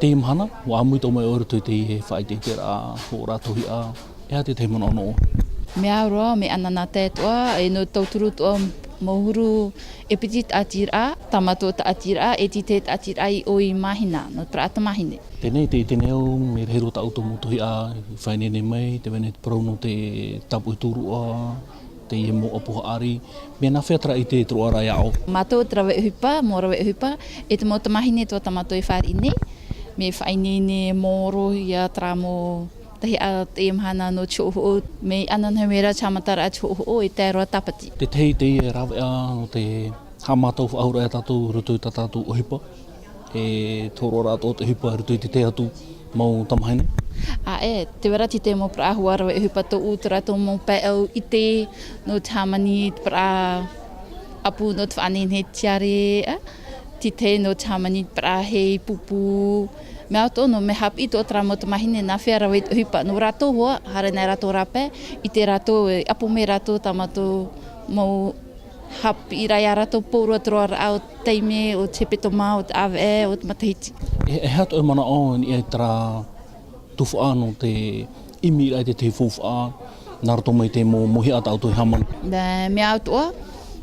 te mahana, o amui tō mai ora tui te i he whai te tera o rātohi a, e ha te mana ono. Mea roa me anana tētoa, e no tauturu toa mohuru e piti tātira, tamato tātira, e ti te tātira i o i mahina, no prata mahine. Tēnei te teneo, me rehero ta auto motohi a, i whainene mai, te wene te parauno te tapu i turua, te i mo apuha ari, mea na whea i te troa rai ao. Mato trawe uhipa, mo rawe uhipa, e te mo tamahine toa tamato i whaine, me whainene moro ia tramo tahi a te mahana no choho me anana mera chamatara choho e te roa tapati. Te tei te e rawe a o te hamatau whaahura e tātou rutu i tā tātou ohipa, e tōro rātou te hipa rutu i te te atu mau tamahine. Te wera ti te mo praahua rawe uhipa tō utura tō mo pai au i te no tamani pra apu no te whanene tiare, ti te no tamani pra hei pupu, mea tono me hapi tō tramo te mahine na whea rawe uhipa. No rato hoa, hare nei rato rape, i te rato, apo me rato tamato mau hapi i rai a rato pōrua troa au teime o te petoma, o te awe, o te matahiti. E hato e mana o ni e tra tuwha no te imi rai te fuwha, nā rato mai te mo mohi ata auto i hamana. Mea autoa,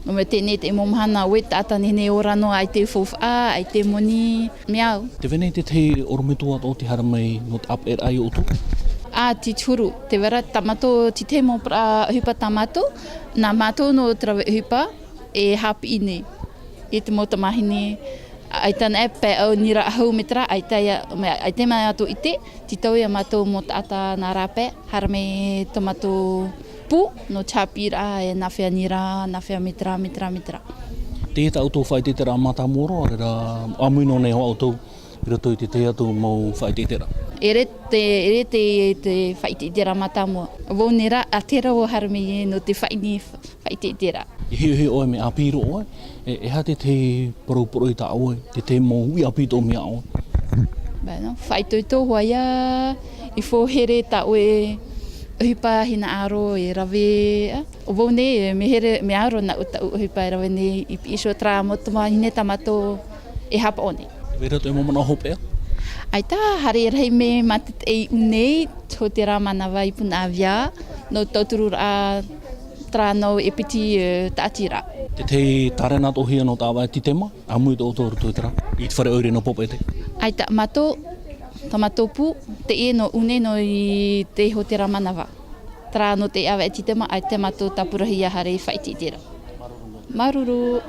no me tēnei te mo mahana oe tātani nei ora no ai te fuwha, ai te moni, mea au. Te wene te orometua o te hara mai no te up ai o tu? Ti turu, te wera tamato, ti te mo pra uhipa tamato, nā mātou no trawe uhipa, e hapi nei. E te mo tamahine, ai tana e pe au nira ahau metra, ai te mai ato i te, ti tau ia mātou mo tāta nā rape, hara me tamato pu, no chapira e nā whea nira, nā whea metra. Te ta auto whai te tera mata moro, rera amuino nei ho auto, i roto i te atu mau whai te tera. Ere te whai te tera mata mua. Wau nera, a tera o harame no te whai te tera. I hihi oe me apiro oe, e ha te porou i ta oe, te mo hui apito mea oe. Bēnā, whai tō hoa ia, i fōhere ta oe, uhipa hina aro e rawe. O wau nei, me aro na uta uhipa e rawe nei, i iso tra motoma hine tamato e hapa one. Vera to e momana hopea? Ai tā, hare rei me matit e unei, tō te rā manawa i puna awia, no tauturu a tra nau e piti tātira. Te tarena tohia no tāwai titema, amui tō tōru tōtara, i te whare aure no popa e te. Ai tā, tamato pu, te e no une no i te ho te rā manawa. Tra no te awa e titema, ai te mato tapurahia hare i whai titira. Maruru.